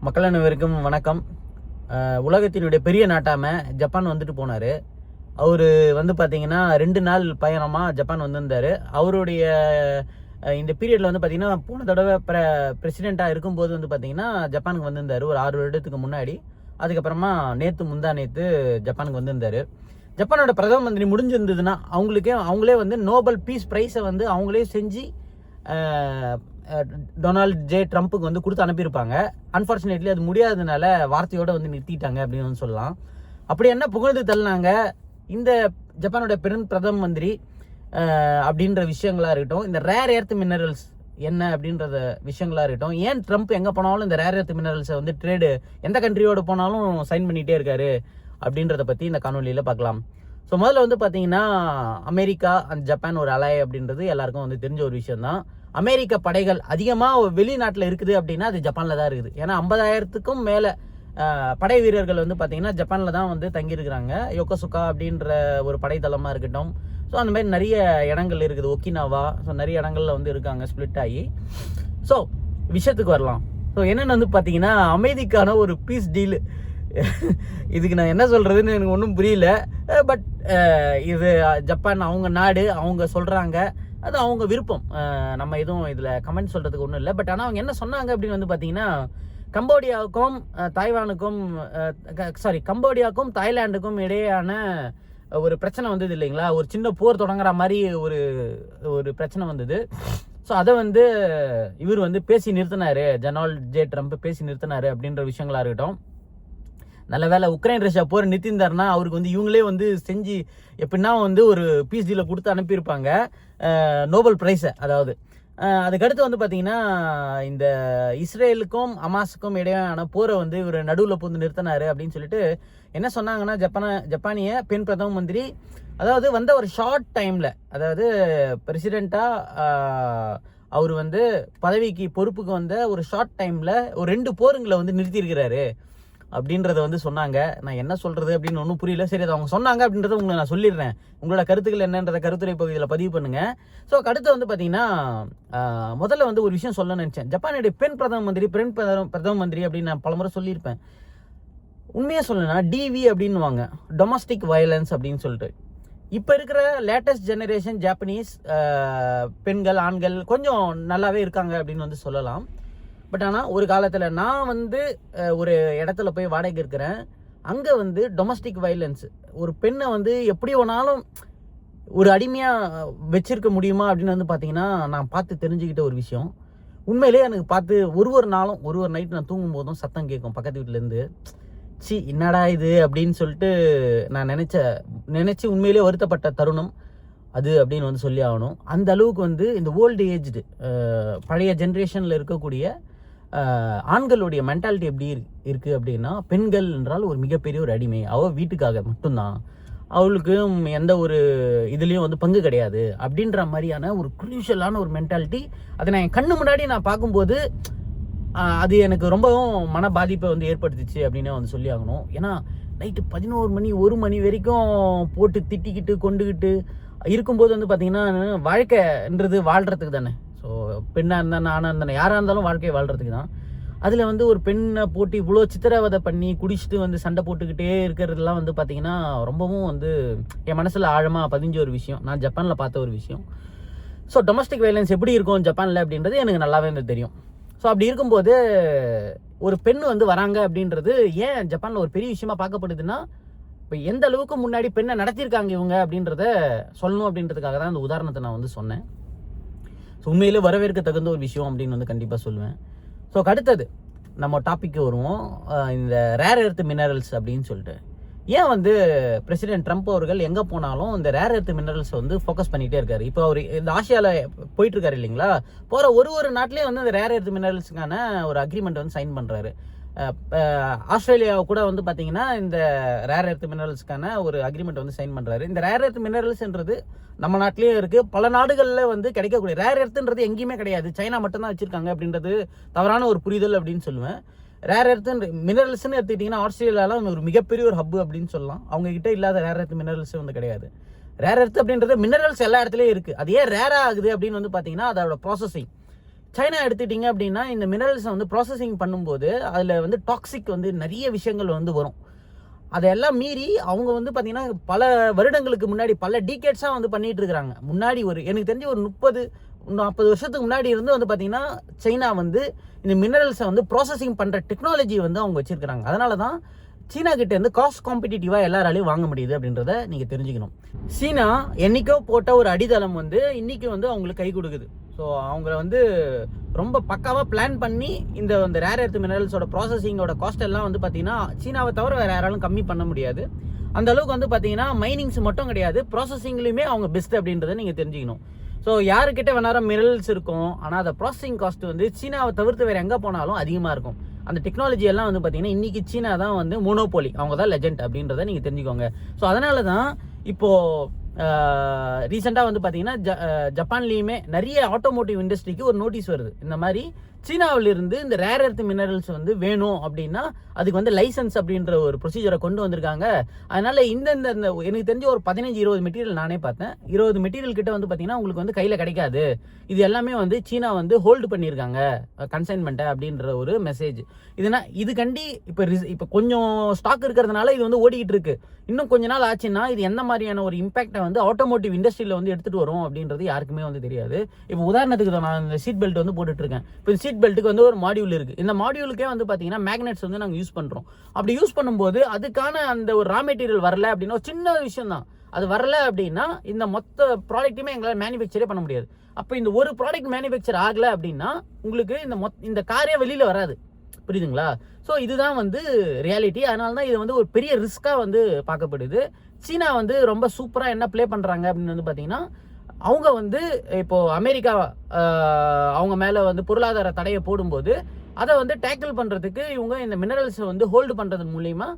மக்கள் அனைவருக்கும் வணக்கம். உலகத்தினுடைய பெரிய நாட்டாம ஜப்பான் வந்துட்டு போனார். அவர் வந்து பார்த்தீங்கன்னா 2 நாள் பயணமாக ஜப்பான் வந்திருந்தார். அவருடைய இந்த பீரியடில் வந்து பார்த்தீங்கன்னா போன தடவை பிரசிடெண்ட்டாக இருக்கும்போது வந்து பார்த்தீங்கன்னா ஜப்பானுக்கு வந்திருந்தார் ஒரு 6 வருடத்துக்கு முன்னாடி. அதுக்கப்புறமா நேற்று ஜப்பானுக்கு வந்திருந்தார். ஜப்பானோட பிரதம மந்திரி முடிஞ்சிருந்ததுன்னா அவங்களே வந்து நோபல் பீஸ் ப்ரைஸை வந்து அவங்களே செஞ்சு டொனால்ட் ஜே ட்ரம்ப்புக்கு வந்து கொடுத்து அனுப்பியிருப்பாங்க. அன்ஃபார்ச்சுனேட்லி அது முடியாததுனால வார்த்தையோடு வந்து நிறுத்திட்டாங்க அப்படின்னு வந்து சொல்லலாம். அப்படி என்ன புகழ்ந்து தள்ளினாங்க இந்த ஜப்பானோட பிரதம மந்திரி அப்படின்ற விஷயங்களா இருக்கட்டும், இந்த ரேர் எர்த் மினரல்ஸ் என்ன அப்படின்றத விஷயங்களா இருக்கட்டும், ஏன் ட்ரம்ப் எங்கே போனாலும் இந்த ரேர் எர்த் மினரல்ஸை வந்து ட்ரேடு எந்த கண்ட்ரியோடு போனாலும் சைன் பண்ணிகிட்டே இருக்காரு அப்படின்றத பற்றி இந்த காணொலியில் பார்க்கலாம். ஸோ முதல்ல வந்து பார்த்தீங்கன்னா அமெரிக்கா அண்ட் ஜப்பான் ஒரு அலை அப்படின்றது எல்லாருக்கும் வந்து தெரிஞ்ச ஒரு விஷயம் தான். அமெரிக்க படைகள் அதிகமாக வெளிநாட்டில் இருக்குது அப்படின்னா அது ஜப்பானில் தான் இருக்குது. ஏன்னா 50,000க்கும் மேலே படை வீரர்கள் வந்து பார்த்தீங்கன்னா ஜப்பானில் தான் வந்து தங்கியிருக்கிறாங்க. யோகோசுகா அப்படின்ற ஒரு படைத்தளமாக இருக்கட்டும், ஸோ அந்த மாதிரி நிறைய இடங்கள் இருக்குது. ஒக்கினாவா, ஸோ நிறைய இடங்கள்ல வந்து இருக்காங்க ஸ்பிளிட் ஆகி. ஸோ விஷயத்துக்கு வரலாம். ஸோ என்னென்னு வந்து பார்த்தீங்கன்னா அமைதிக்கான ஒரு பீஸ் டீலு. இதுக்கு நான் என்ன சொல்கிறதுன்னு எனக்கு ஒன்றும் புரியல. பட் இது ஜப்பான் அவங்க நாடு, அவங்க சொல்கிறாங்க, அது அவங்க விருப்பம். நம்ம எதுவும் இதில் கமெண்ட் சொல்கிறதுக்கு ஒன்றும் இல்லை. பட் ஆனால் அவங்க என்ன சொன்னாங்க அப்படின்னு வந்து பார்த்தீங்கன்னா கம்போடியாவுக்கும் கம்போடியாவுக்கும் தாய்லாண்டுக்கும் இடையேயான ஒரு பிரச்சனை வந்தது இல்லைங்களா, ஒரு சின்ன போர் தொடங்குற மாதிரி ஒரு பிரச்சனை வந்தது. ஸோ அதை வந்து இவர் வந்து பேசி நிறுத்தினார், டொனால்ட் ஜே ட்ரம்ப் பேசி நிறுத்தினார் அப்படின்ற விஷயங்களா இருக்கட்டும். நல்ல வேலை உக்ரைன் ரஷ்யா போர் நிறுத்திருந்தாருன்னா அவருக்கு வந்து இவங்களே வந்து செஞ்சு எப்படின்னா வந்து ஒரு பீஸ் டீலை கொடுத்து அனுப்பியிருப்பாங்க நோபல் ப்ரைஸை. அதாவது அதுக்கடுத்து வந்து பார்த்தீங்கன்னா இந்த இஸ்ரேலுக்கும் ஹமாஸுக்கும் இடையான போரை வந்து இவர் நடுவில் புந்து நிறுத்தினார் அப்படின்னு சொல்லிட்டு என்ன சொன்னாங்கன்னா ஜப்பானிய பெண் பிரதம மந்திரி, அதாவது வந்த ஒரு ஷார்ட் டைமில், அதாவது பிரசிடெண்ட்டாக அவர் வந்து பதவிக்கு பொறுப்புக்கு வந்த ஒரு ஷார்ட் டைமில் ஒரு 2 போருங்களை வந்து நிறுத்தியிருக்கிறாரு அப்படின்றத வந்து சொன்னாங்க. நான் என்ன சொல்கிறது அப்படின்னு ஒன்றும் புரியல. சரி, அதை அவங்க சொன்னாங்க அப்படின்றத உங்களுக்கு நான் சொல்லிடுறேன். உங்களோட கருத்துக்கள் என்னன்றதை கருத்துரை பகுதியில் பதிவு பண்ணுங்கள். ஸோ அடுத்து வந்து பார்த்தீங்கன்னா முதல்ல வந்து ஒரு விஷயம் சொல்ல நினச்சேன். ஜப்பானுடைய பெண் பிரதம மந்திரி அப்படின்னு நான் பலமுறை சொல்லியிருப்பேன். உண்மையாக சொல்லணும்னா டிவி அப்படின்னுவாங்க, டொமஸ்டிக் வயலன்ஸ் அப்படின்னு சொல்லிட்டு. இப்போ இருக்கிற லேட்டஸ்ட் ஜெனரேஷன் ஜாப்பனீஸ் பெண்கள் ஆண்கள் கொஞ்சம் நல்லாவே இருக்காங்க அப்படின்னு வந்து சொல்லலாம். பட் ஆனால் ஒரு காலத்தில் நான் வந்து ஒரு இடத்துல போய் வாடகை இருக்கிறேன். அங்கே வந்து டொமஸ்டிக் வயலன்ஸ், ஒரு பெண்ணை வந்து எப்படி வேணாலும் ஒரு அடிமையாக வச்சிருக்க முடியுமா அப்படின்னு வந்து பார்த்தீங்கன்னா நான் பார்த்து தெரிஞ்சுக்கிட்ட ஒரு விஷயம். உண்மையிலே எனக்கு பார்த்து ஒரு நாளும் ஒரு நைட் நான் தூங்கும் போதும் சத்தம் கேட்கும் பக்கத்து வீட்டிலேருந்து. என்னடா இது அப்படின்னு சொல்லிட்டு நான் நினச்சி உண்மையிலே வருத்தப்பட்ட தருணம் அது அப்படின்னு வந்து சொல்லி ஆகணும். அந்த அளவுக்கு வந்து இந்த ஓல்டு ஏஜ்டு பழைய ஜென்ரேஷனில் இருக்கக்கூடிய ஆண்களுடைய மென்டாலிட்டி எப்படி இருக்குது அப்படின்னா, பெண்கள் என்றால் ஒரு மிகப்பெரிய ஒரு அடிமை, அவள் வீட்டுக்காக மட்டும்தான், அவளுக்கு எந்த ஒரு இதுலேயும் வந்து பங்கு கிடையாது அப்படின்ற மாதிரியான ஒரு குரூஷியலான ஒரு மென்டாலிட்டி. அதை நான் என் கண்ணு முன்னாடி நான் பார்க்கும்போது அது எனக்கு ரொம்பவும் மன பாதிப்பை வந்து ஏற்படுத்திச்சு அப்படின்னு வந்து சொல்லி ஆகணும். ஏன்னா நைட்டு 11 மணி 1 மணி வரைக்கும் போட்டு திட்டிக்கிட்டு கொண்டுக்கிட்டு இருக்கும்போது வந்து பார்த்தீங்கன்னா வாழ்க்கைன்றது வாழ்கிறதுக்கு தானே. ஸோ பெண்ணாக இருந்தால் ஆணாக இருந்தானே யாராக இருந்தாலும் வாழ்க்கையை வாழ்கிறதுக்கு தான். அதில் வந்து ஒரு பெண்ணை போட்டு இவ்வளோ சித்திரவதை பண்ணி குடிச்சிட்டு வந்து சண்டை போட்டுக்கிட்டே இருக்கிறதுலாம் வந்து பார்த்திங்கன்னா ரொம்பவும் வந்து என் மனசில் ஆழமாக பதிஞ்ச ஒரு விஷயம். நான் ஜப்பானில் பார்த்த ஒரு விஷயம். ஸோ டொமஸ்டிக் வயலன்ஸ் எப்படி இருக்கும் ஜப்பானில் அப்படின்றது எனக்கு நல்லாவே வந்து தெரியும். ஸோ அப்படி இருக்கும்போது ஒரு பெண் வந்து வராங்க அப்படின்றது ஏன் ஜப்பானில் ஒரு பெரிய விஷயமா பார்க்கப்படுதுன்னா, இப்போ எந்த அளவுக்கு முன்னாடி பெண்ணை நடத்தியிருக்காங்க இவங்க அப்படின்றத சொல்லணும் அப்படின்றதுக்காக தான் அந்த உதாரணத்தை நான் வந்து சொன்னேன். ஸோ உண்மையிலே வரவேற்க தகுந்த ஒரு விஷயம் அப்படின்னு வந்து கண்டிப்பாக சொல்லுவேன். ஸோ அடுத்தது நம்ம டாபிக்கு வருவோம். இந்த ரேர் எர்த் மினரல்ஸ் அப்படின்னு சொல்லிட்டு ஏன் வந்து பிரசிடென்ட் ட்ரம்ப் அவர்கள் எங்கே போனாலும் இந்த ரேர் எர்த் மினரல்ஸை வந்து ஃபோக்கஸ் பண்ணிகிட்டே இருக்காரு. இப்போ அவர் இந்த ஆசியாவில் போயிட்டுருக்காரு இல்லைங்களா, போகிற ஒரு நாட்டிலேயே வந்து இந்த ரேர் எர்த் மினரல்ஸுக்கான ஒரு அக்ரிமெண்ட் வந்து சைன் பண்ணுறாரு. ஆஸ்திரேலியாவை கூட வந்து பார்த்தீங்கன்னா இந்த ரேர் எர்த் மினரல்ஸ்க்கான ஒரு அக்ரிமெண்ட் வந்து சைன் பண்ணுறாரு. இந்த ரேர் எர்த் மினரல்ஸ்ன்றது நம்ம நாட்டிலேயே இருக்குது, பல நாடுகளில் வந்து கிடைக்கக்கூடிய. ரேர் எர்த்துன்றது எங்கேயுமே கிடையாது, சைனா மட்டும்தான் வச்சுருக்காங்க அப்படின்றது தவறான ஒரு புரிதல் அப்படின்னு சொல்லுவேன். ரேர் எர்த்து மினரல்ஸ்ன்னு எடுத்துக்கிட்டிங்கன்னா ஆஸ்திரேலியாவில் ஒரு மிகப்பெரிய ஒரு ஹப்பு அப்படின்னு சொல்லலாம். அவங்ககிட்ட இல்லாத ரேர் எர்த் மினரல்ஸ் வந்து கிடையாது. ரேர் எர்த் அப்படின்றது மினரல்ஸ் எல்லா இடத்துலையும் இருக்குது. அது ஏன் ரேராக ஆகுது அப்படின்னு வந்து பார்த்தீங்கன்னா அதோட ப்ராசஸிங். சைனா எடுத்துட்டிங்க அப்படின்னா இந்த மினரல்ஸை வந்து ப்ராசஸிங் பண்ணும்போது அதில் வந்து டாக்ஸிக் வந்து நிறைய விஷயங்கள் வந்து வரும். அதையெல்லாம் மீறி அவங்க வந்து பார்த்தீங்கன்னா பல வருடங்களுக்கு முன்னாடி பல டீகேட்ஸாக வந்து பண்ணிகிட்டு இருக்கிறாங்க. முன்னாடி எனக்கு தெரிஞ்சு ஒரு 30-40 வருஷத்துக்கு முன்னாடி இருந்து வந்து பார்த்தீங்கன்னா சைனா வந்து இந்த மினரல்ஸை வந்து ப்ராசஸிங் பண்ணுற டெக்னாலஜி வந்து அவங்க வச்சுருக்கிறாங்க. அதனால தான் சீனா கிட்ட இருந்து காஸ்ட் காம்படிட்டிவாக எல்லாராலையும் வாங்க முடியுது அப்படின்றத நீங்கள் தெரிஞ்சுக்கணும். சீனா என்னைக்கோ போட்ட ஒரு அடித்தளம் வந்து இன்னைக்கு வந்து அவங்களுக்கு கை கொடுக்குது. ஸோ அவங்கள வந்து ரொம்ப பக்காவாக பிளான் பண்ணி இந்த ரேர் எர்த் மினரல்ஸோட ப்ராசஸிங்கோட காஸ்ட் எல்லாம் வந்து பார்த்தீங்கன்னா சீனாவை தவிர வேறு யாராலும் கம்மி பண்ண முடியாது. அந்த அளவுக்கு வந்து பார்த்தீங்கன்னா மைனிங்ஸ் மட்டும் கிடையாது, ப்ராசஸிங்லையுமே அவங்க பெஸ்ட் அப்படின்றத நீங்கள் தெரிஞ்சுக்கணும். ஸோ யாருக்கிட்ட வேணாலும் மினரல்ஸ் இருக்கும், ஆனால் அதை ப்ராசஸிங் காஸ்ட் வந்து சீனாவை தவிர்த்து வேறு எங்கே போனாலும் அதிகமாக இருக்கும். அந்த டெக்னாலஜி எல்லாம் வந்து பார்த்தீங்கன்னா இன்றைக்கி சீனா தான் வந்து மோனோபோலி, அவங்க தான் லெஜெண்ட் அப்படின்றத நீங்கள் தெரிஞ்சுக்கோங்க. ஸோ அதனால தான் இப்போது ரீசெண்டாக வந்து பார்த்தீங்கன்னா ஜப்பான்லேயுமே நிறைய ஆட்டோமோட்டிவ் இண்டஸ்ட்ரிக்கு ஒரு நோட்டீஸ் வருது. இந்த மாதிரி சீனாவிலிருந்து இந்த ரேர் எர்த் மினரல்ஸ் வந்து வேணும் அப்படின்னா அதுக்கு வந்து லைசன்ஸ் அப்படின்ற ஒரு ப்ரொசீஜரை கொண்டு வந்திருக்காங்க. அதனால் இந்த எனக்கு தெரிஞ்ச ஒரு 15-20 மெட்டீரியல் நானே பார்த்தேன். 20 மெட்டீரியல் கிட்ட வந்து பார்த்தீங்கன்னா உங்களுக்கு வந்து கையில் கிடைக்காது. இது எல்லாமே வந்து சீனா வந்து ஹோல்டு பண்ணியிருக்காங்க கன்சைன்மெண்ட்டை அப்படின்ற ஒரு மெசேஜ். இது கண்டி இப்போ கொஞ்சம் ஸ்டாக் இருக்கிறதுனால இது வந்து ஓடிக்கிட்டு இருக்கு. இன்னும் கொஞ்ச நாள் ஆச்சுன்னா இது எந்த மாதிரியான ஒரு இம்பாக்டை வந்து ஆட்டோமோட்டிவ் இண்டஸ்ட்ரியில் வந்து எடுத்துகிட்டு வரும் அப்படின்றது யாருக்குமே வந்து தெரியாது. இப்போ உதாரணத்துக்கு நான் இந்த சீட் பெல்ட் வந்து போட்டுட்ருக்கேன். இப்போ இந்த சீட் பெல்ட்டுக்கு வந்து ஒரு மாடியூல் இருக்குது. இந்த மாடியூலுக்கே வந்து பார்த்தீங்கன்னா மேக்னெட்ஸ் வந்து நாங்கள் யூஸ் பண்ணுறோம். அப்படி யூஸ் பண்ணும்போது அதுக்கான அந்த ஒரு ரா மெட்டீரியல் வரல அப்படின்னா ஒரு சின்ன விஷயம் தான், அது வரல அப்படின்னா இந்த மொத்த ப்ராடக்ட்டுமே எங்களால் மேனுஃபேக்சரே பண்ண முடியாது. அப்போ இந்த ஒரு ப்ராடக்ட் மேனுஃபேக்சர் ஆகலை அப்படின்னா உங்களுக்கு இந்த காரே வெளியில் வராது. புரியுதுங்களா? ஸோ இதுதான் வந்து ரியாலிட்டி. அதனால தான் இது வந்து ஒரு பெரிய ரிஸ்க்காக வந்து பார்க்கப்படுது. சீனா வந்து ரொம்ப சூப்பராக என்ன ப்ளே பண்ணுறாங்க அப்படின்னு வந்து பார்த்தீங்கன்னா அவங்க வந்து இப்போது அமெரிக்கா அவங்க மேலே வந்து பொருளாதார தடையை போடும்போது அதை வந்து டேக்கிள் பண்ணுறதுக்கு இவங்க இந்த மினரல்ஸை வந்து ஹோல்டு பண்ணுறது மூலிமா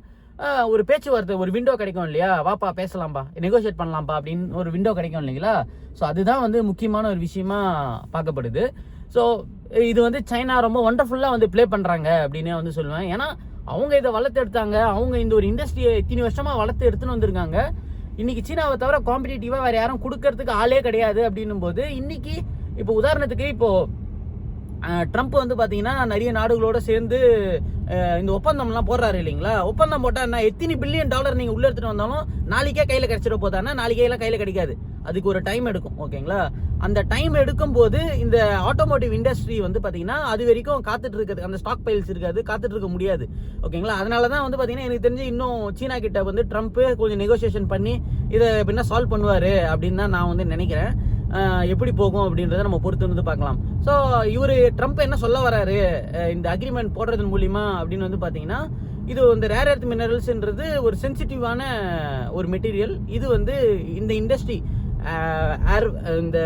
ஒரு பேச்சுவார்த்தை, ஒரு விண்டோ கிடைக்கும் இல்லையா, வாப்பா பேசலாம்ப்பா, நெகோஷியேட் பண்ணலாம்ப்பா அப்படின்னு ஒரு விண்டோ கிடைக்கும் இல்லைங்களா. ஸோ அதுதான் வந்து முக்கியமான ஒரு விஷயமா பார்க்கப்படுது. ஸோ இது வந்து சைனா ரொம்ப ஒண்டர்ஃபுல்லாக வந்து ப்ளே பண்ணுறாங்க அப்படின்னே வந்து சொல்லுவேன். ஏன்னா அவங்க இதை வளர்த்து எடுத்தாங்க, அவங்க இந்த ஒரு இண்டஸ்ட்ரியை இத்தனை வருஷமாக வளர்த்து எடுத்துன்னு வந்திருக்காங்க. இன்றைக்கி சீனாவை தவிர காம்படிட்டிவாக வேறு யாரும் கொடுக்கறதுக்கு ஆளே கிடையாது அப்படின்னும் போது இன்றைக்கி இப்போ உதாரணத்துக்கு இப்போது ட்ரம்ப் வந்து பார்த்தீங்கன்னா நிறைய நாடுகளோடு சேர்ந்து இந்த ஒப்பந்தம்லாம் போடுறாரு இல்லைங்களா. ஒப்பந்தம் போட்டால் என்ன, எத்தனை பில்லியன் டாலர் நீங்கள் உள்ளே எடுத்துகிட்டு வந்தாலும் நாளைக்கே கையில் கிடச்சிட போதானா, நாளைக்கே எல்லாம் கையில் கிடைக்காது. அதுக்கு ஒரு டைம் எடுக்கும். ஓகேங்களா? அந்த டைம் எடுக்கும்போது இந்த ஆட்டோமோட்டிவ் இண்டஸ்ட்ரி வந்து பார்த்தீங்கன்னா அது வரைக்கும் காத்துட்டு இருக்குது, அந்த ஸ்டாக் பைல்ஸ் இருக்காது, காத்துட்டு இருக்க முடியாது. ஓகேங்களா? அதனால தான் வந்து பார்த்தீங்கன்னா எனக்கு தெரிஞ்சு இன்னும் சீனா கிட்ட வந்து ட்ரம்ப்பு கொஞ்சம் நெகோசியேஷன் பண்ணி இதை எப்படின்னா சால்வ் பண்ணுவார் அப்படின்னு தான் நான் வந்து நினைக்கிறேன். எப்படி போகும் அப்படின்றத நம்ம பொறுத்து வந்து பார்க்கலாம். ஸோ ட்ரம்ப் என்ன சொல்ல வராரு இந்த அக்ரிமெண்ட் போடுறதன் மூலிமா அப்படின்னு வந்து பார்த்தீங்கன்னா இது இந்த ரேர் எர்த் மினரல்ஸ்ன்றது ஒரு சென்சிட்டிவான ஒரு மெட்டீரியல். இது வந்து இந்த இண்டஸ்ட்ரி இந்த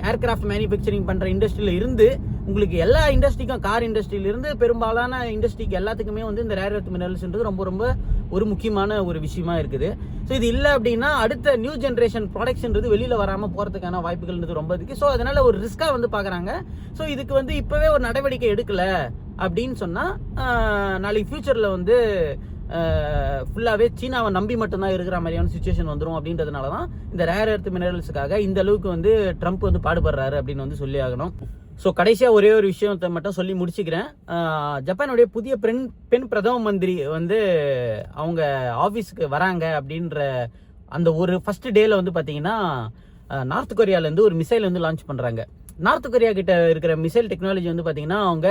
ஏர்கிராஃப்ட் மேனுஃபேக்சரிங் பண்ணுற இண்டஸ்ட்ரியில் இருந்து உங்களுக்கு எல்லா இண்டஸ்ட்ரிக்கும், கார் இண்டஸ்ட்ரியிலிருந்து பெரும்பாலான இண்டஸ்ட்ரிக்கு எல்லாத்துக்குமே வந்து இந்த ரேர் எர்த் மினரல்ஸ்ன்றது ரொம்ப ரொம்ப ஒரு முக்கியமான ஒரு விஷயமா இருக்குது. ஸோ இது இல்லை அப்படின்னா அடுத்த நியூ ஜென்ரேஷன் ப்ராடக்ட்ஸ்ன்றது வெளியில் வராமல் போகிறதுக்கான வாய்ப்புகள்ன்றது ரொம்ப இருக்குது. ஸோ அதனால் ஒரு ரிஸ்க்காக வந்து பார்க்குறாங்க. ஸோ இதுக்கு வந்து இப்போவே ஒரு நடவடிக்கை எடுக்கலை அப்படின்னு சொன்னால் நாளைக்கு ஃப்யூச்சரில் வந்து ஃபுல்லாகவே சீனாவை நம்பி மட்டும்தான் இருக்கிற மாதிரியான சுச்சுவேஷன் வந்துடும். அப்படின்றதுனால தான் இந்த ரேர் எர்த் மினரல்ஸுக்காக இந்த அளவுக்கு வந்து ட்ரம்ப் வந்து பாடுபடுறாரு அப்படின்னு வந்து சொல்லி ஆகணும். ஸோ கடைசியாக ஒரே ஒரு விஷயத்தை மட்டும் சொல்லி முடிச்சுக்கிறேன். ஜப்பானுடைய புதிய பெண் பிரதம மந்திரி வந்து அவங்க ஆஃபீஸுக்கு வராங்க அப்படின்ற அந்த ஒரு ஃபர்ஸ்ட் டேல வந்து பார்த்தீங்கன்னா நார்த் கொரியாவிலேருந்து ஒரு மிசைல் வந்து லான்ச் பண்ணுறாங்க. நார்த் கொரியா கிட்ட இருக்கிற மிசைல் டெக்னாலஜி வந்து பார்த்தீங்கன்னா அவங்க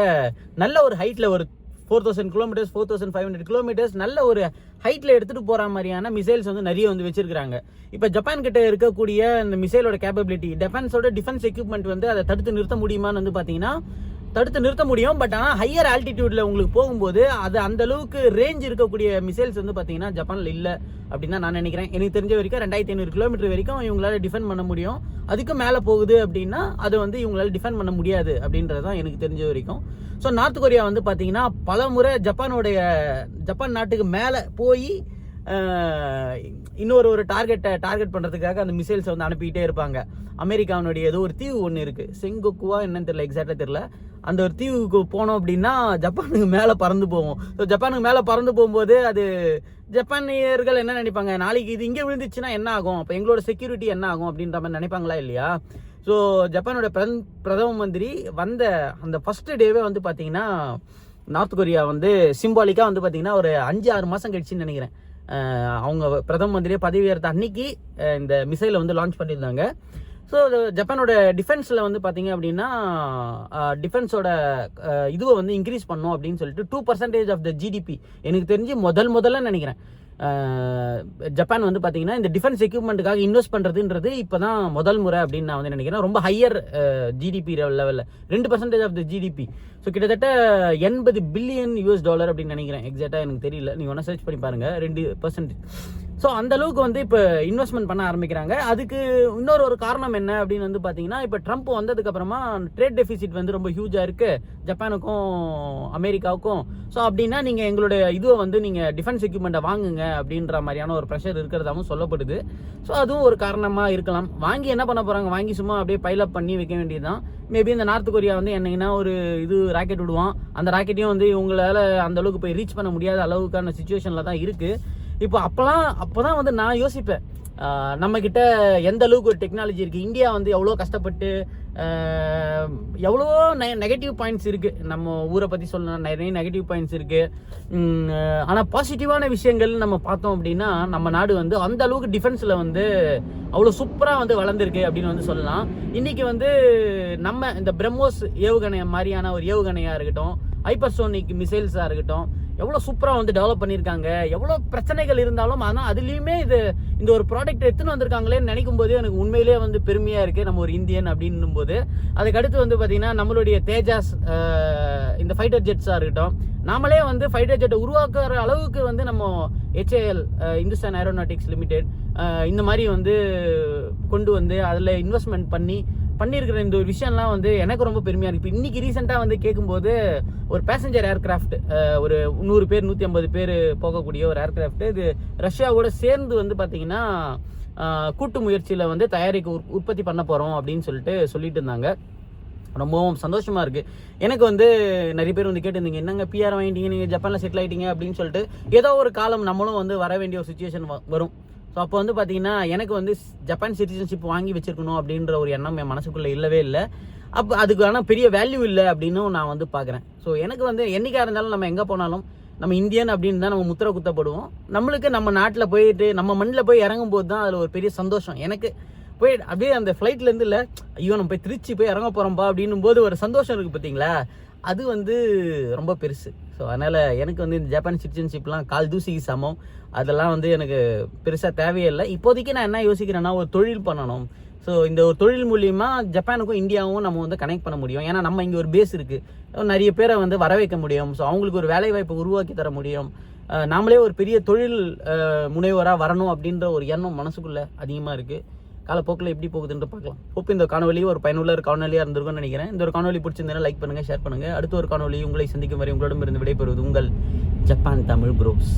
நல்ல ஒரு ஹைட்டில் ஒரு 4000 கிலோமீட்டர்ஸ் 4500 கிலோமீட்டர்ஸ் நல்ல ஒரு ஹைட்டில் எடுத்துகிட்டு போகிற மாதிரியான மிசைல்ஸ் வந்து நிறைய வந்து வச்சிருக்காங்க. இப்போ ஜப்பான் கிட்ட இருக்கக்கூடிய இந்த மிசைலோட கேப்பபிலிட்டி, டிஃபென்ஸ் எக்யூப்மெண்ட் வந்து அதை தடுத்து நிறுத்த முடியுமான்னு வந்து பார்த்தீங்கன்னா தடுத்து நிறுத்த முடியும். பட் ஆனால் ஹையர் ஆல்டிடியூட்ல உங்களுக்கு போகும்போது அது அந்த அளவுக்கு ரேஞ்ச் இருக்கக்கூடிய மிசைல்ஸ் வந்து பார்த்தீங்கன்னா ஜப்பானில் இல்லை அப்படின்னு தான் நான் நினைக்கிறேன். எனக்கு தெரிஞ்ச வரைக்கும் 2500 கிலோமீட்டர் வரைக்கும் இவங்களால டிஃபெண்ட் பண்ண முடியும். அதுக்கு மேலே போகுது அப்படின்னா அது வந்து இவங்களால டிஃபெண்ட் பண்ண முடியாது அப்படின்றது தான் எனக்கு தெரிஞ்ச வரைக்கும். ஸோ நார்த் கொரியா வந்து பார்த்தீங்கன்னா பல முறை ஜப்பான் நாட்டுக்கு மேலே போய் இன்னொரு டார்கெட் பண்ணுறதுக்காக அந்த மிசைல்ஸை வந்து அனுப்பிக்கிட்டே இருப்பாங்க. அமெரிக்காவுடைய ஏதோ ஒரு தீவு ஒன்று இருக்குது, செங்கோக்குவா என்னன்னு தெரியல, எக்ஸாக்டாக தெரியல. அந்த ஒரு தீவுக்கு போனோம் அப்படின்னா ஜப்பானுக்கு மேலே பறந்து போவோம். ஸோ ஜப்பானுக்கு மேலே பறந்து போகும்போது அது ஜப்பானியர்கள் என்ன நினைப்பாங்க, நாளைக்கு இது இங்கே விழுந்துச்சுன்னா என்ன ஆகும், அப்போ எங்களோட செக்யூரிட்டி என்ன ஆகும் அப்படின்ற மாதிரி நினைப்பாங்களா இல்லையா? ஸோ ஜப்பானோட பிரதம மந்திரி வந்த அந்த ஃபஸ்ட்டு டேவே வந்து பார்த்தீங்கன்னா நார்த் கொரியா வந்து சிம்பாலிக்காக வந்து பார்த்தீங்கன்னா ஒரு 5-6 மாதம் கழிச்சுன்னு நினைக்கிறேன் அவங்க பிரதம மந்திரியே பதவியேற்ற அன்னைக்கு இந்த மிசைலை வந்து லான்ச் பண்ணியிருந்தாங்க. ஸோ ஜப்பானோட டிஃபென்ஸில் வந்து பார்த்தீங்க அப்படின்னா டிஃபென்ஸோட இதுவை வந்து இன்க்ரீஸ் பண்ணோம் அப்படின்னு சொல்லிட்டு 2% ஆஃப் த ஜிடிபி எனக்கு தெரிஞ்சு முதல்ல நினைக்கிறேன் ஜப்பான் வந்து பார்த்தீங்கன்னா இந்த டிஃபென்ஸ் எக்யூப்மெண்ட்டுக்காக இன்வெஸ்ட் பண்ணுறதுன்றது இப்போ தான் முதல் முறை அப்படின்னு நான் வந்து நினைக்கிறேன். ரொம்ப ஹையர் ஜிடிபி லெவலில் 2% ஆஃப் த ஜிடிபி. ஸோ கிட்டத்தட்ட $80 பில்லியன் அப்படின்னு நினைக்கிறேன். எக்ஸாக்டாக எனக்கு தெரியல, நீங்கள் ஒன்றா சர்ச் பண்ணி பாருங்கள். 2%. ஸோ அந்த அளவுக்கு வந்து இப்போ இன்வெஸ்ட்மெண்ட் பண்ண ஆரம்பிக்கிறாங்க. அதுக்கு இன்னொரு காரணம் என்ன அப்படின்னு வந்து பார்த்தீங்கன்னா இப்போ ட்ரம்ப் வந்ததுக்கப்புறமா ட்ரேட் டெஃபிசிட் வந்து ரொம்ப ஹியூஜாக இருக்குது ஜப்பானுக்கும் அமெரிக்காவுக்கும். ஸோ அப்படின்னா நீங்கள் எங்களுடைய இதுவை வந்து நீங்கள் டிஃபென்ஸ் எக்யூப்மெண்ட்டை வாங்குங்க அப்படின்ற மாதிரியான ஒரு ப்ரெஷர் இருக்கிறதாவும் சொல்லப்படுது. ஸோ அதுவும் ஒரு காரணமாக இருக்கலாம். வாங்கி என்ன பண்ண போகிறாங்க, வாங்கி சும்மா அப்படியே பைலப் பண்ணி வைக்க வேண்டியது தான். மேபி இந்த நார்த் கொரியா வந்து என்னங்கன்னா ஒரு இது ராக்கெட் விடுவான், அந்த ராக்கெட்டையும் வந்து இவங்களால அந்த அளவுக்கு போய் ரீச் பண்ண முடியாத அளவுக்கான சுச்சுவேஷனில் தான் இருக்குது இப்போ. அப்போதான் வந்து நான் யோசிப்பேன் நம்மக்கிட்ட எந்த அளவுக்கு ஒரு டெக்னாலஜி இருக்குது. இந்தியா வந்து எவ்வளோ கஷ்டப்பட்டு எவ்வளவோ நெகட்டிவ் பாயிண்ட்ஸ் இருக்குது. நம்ம ஊரை பற்றி சொல்லணும், நிறைய நெகட்டிவ் பாயிண்ட்ஸ் இருக்குது. ஆனால் பாசிட்டிவான விஷயங்கள் நம்ம பார்த்தோம் அப்படின்னா நம்ம நாடு வந்து அந்த அளவுக்கு டிஃபென்ஸில் வந்து அவ்வளோ சூப்பராக வந்து வளர்ந்துருக்கு அப்படின்னு வந்து சொல்லலாம். இன்றைக்கி வந்து நம்ம இந்த பிரம்மோஸ் ஏவுகணை மாதிரியான ஒரு ஏவுகணையாக இருக்கட்டும், ஹைப்பர்சோனிக் மிசைல்ஸாக இருக்கட்டும், எவ்வளோ சூப்பராக வந்து டெவலப் பண்ணியிருக்காங்க. எவ்வளோ பிரச்சனைகள் இருந்தாலும் ஆனால் அதுலேயுமே இந்த ஒரு ப்ராடக்ட் எடுத்துன்னு வந்திருக்காங்களேன்னு நினைக்கும் போதே எனக்கு உண்மையிலேயே வந்து பெருமையாக இருக்குது நம்ம ஒரு இந்தியன் அப்படின்னும் போது. அதுக்கடுத்து வந்து பார்த்திங்கன்னா நம்மளுடைய தேஜாஸ் இந்த ஃபைட்டர் ஜெட்ஸாக இருக்கட்டும், நாமளே வந்து ஃபைட்டர் ஜெட்டை உருவாக்குற அளவுக்கு வந்து நம்ம HAL இந்துஸ்தான் ஏரோநாட்டிக்ஸ் லிமிடெட் இந்த மாதிரி வந்து கொண்டு வந்து அதில் இன்வெஸ்ட்மெண்ட் பண்ணியிருக்கிற இந்த ஒரு விஷயம்லாம் வந்து எனக்கு ரொம்ப பெருமையாக இருக்குது. இப்போ இன்றைக்கி ரீசெண்டாக வந்து கேட்கும்போது ஒரு பேசஞ்சர் ஏர்கிராஃப்ட் ஒரு 100 பேர் 150 பேர் போகக்கூடிய ஒரு ஏர்கிராஃப்ட் இது ரஷ்யாவோட சேர்ந்து வந்து பார்த்திங்கன்னா கூட்டு முயற்சியில் வந்து உற்பத்தி பண்ண போகிறோம் அப்படின்னு சொல்லிட்டு இருந்தாங்க. ரொம்பவும் சந்தோஷமாக இருக்குது. எனக்கு வந்து நிறைய பேர் வந்து கேட்டிருந்தீங்க, என்னங்க PR வாங்கிட்டீங்க, நீங்கள் ஜப்பானில் செட்டில் ஆகிட்டீங்க அப்படின்னு சொல்லிட்டு. ஏதோ ஒரு காலம் நம்மளும் வந்து வர வேண்டிய ஒரு சுச்சுவேஷன் வரும். ஸோ அப்போ வந்து பார்த்தீங்கன்னா எனக்கு வந்து ஜப்பான் சிட்டிசன்ஷிப் வாங்கி வச்சிருக்கணும் அப்படின்ற ஒரு எண்ணம் என் மனசுக்குள்ளே இல்லவே இல்லை. அப்போ அதுக்கான பெரிய வேல்யூ இல்லை அப்படின்னும் நான் வந்து பார்க்குறேன். ஸோ எனக்கு வந்து என்றைக்காக இருந்தாலும் நம்ம எங்கே போனாலும் நம்ம இந்தியன் அப்படின்னு தான் நம்ம முத்திரை குத்தப்படுவோம். நம்மளுக்கு நம்ம நாட்டில் போயிட்டு நம்ம மண்ணில் போய் இறங்கும் போது தான் அதில் ஒரு பெரிய சந்தோஷம். எனக்கு போய் அப்படியே அந்த ஃப்ளைட்லேருந்து இல்லை, ஐயோ நம்ம போய் திருச்சி போய் இறங்க போகிறோம்ப்பா அப்படின்னும் போது ஒரு சந்தோஷம் இருக்குது பார்த்தீங்களா, அது வந்து ரொம்ப பெருசு. ஸோ அதனால் எனக்கு வந்து இந்த ஜப்பான் சிட்டிசன்ஷிப்லாம் கால் தூசிக்கு சமம். அதெல்லாம் வந்து எனக்கு பெருசாக தேவையில்லை. இப்போதைக்கு நான் என்ன யோசிக்கிறேன்னா ஒரு தொழில் பண்ணணும். ஸோ இந்த ஒரு தொழில் மூலியமாக ஜப்பானுக்கும் இந்தியாவும் நம்ம வந்து கனெக்ட் பண்ண முடியும். ஏன்னா நம்ம இங்கே ஒரு பேஸ் இருக்குது, நிறைய பேரை வந்து வர வைக்க முடியும். ஸோ அவங்களுக்கு ஒரு வேலைவாய்ப்பை உருவாக்கி தர முடியும். நாமளே ஒரு பெரிய தொழில் முனைவராக வரணும் அப்படின்ற ஒரு எண்ணம் மனசுக்குள்ளே அதிகமாக இருக்குது. காலப்போக்கில் எப்படி போகுதுன்னு பார்க்கலாம். ஹோப் இந்த காணொலி ஒரு பயனுள்ள காணொலியாக இருந்திருக்கும்னு நினைக்கிறேன். இந்த ஒரு காணொலி பிடிச்சிருந்தேன்னா லைக் பண்ணுங்கள், ஷேர் பண்ணுங்கள். அடுத்த ஒரு காணொலி உங்களை சந்திக்கும் வரை உங்களிடமிருந்து விடைபெறுவது உங்கள் ஜப்பான் தமிழ் ப்ரோஸ்.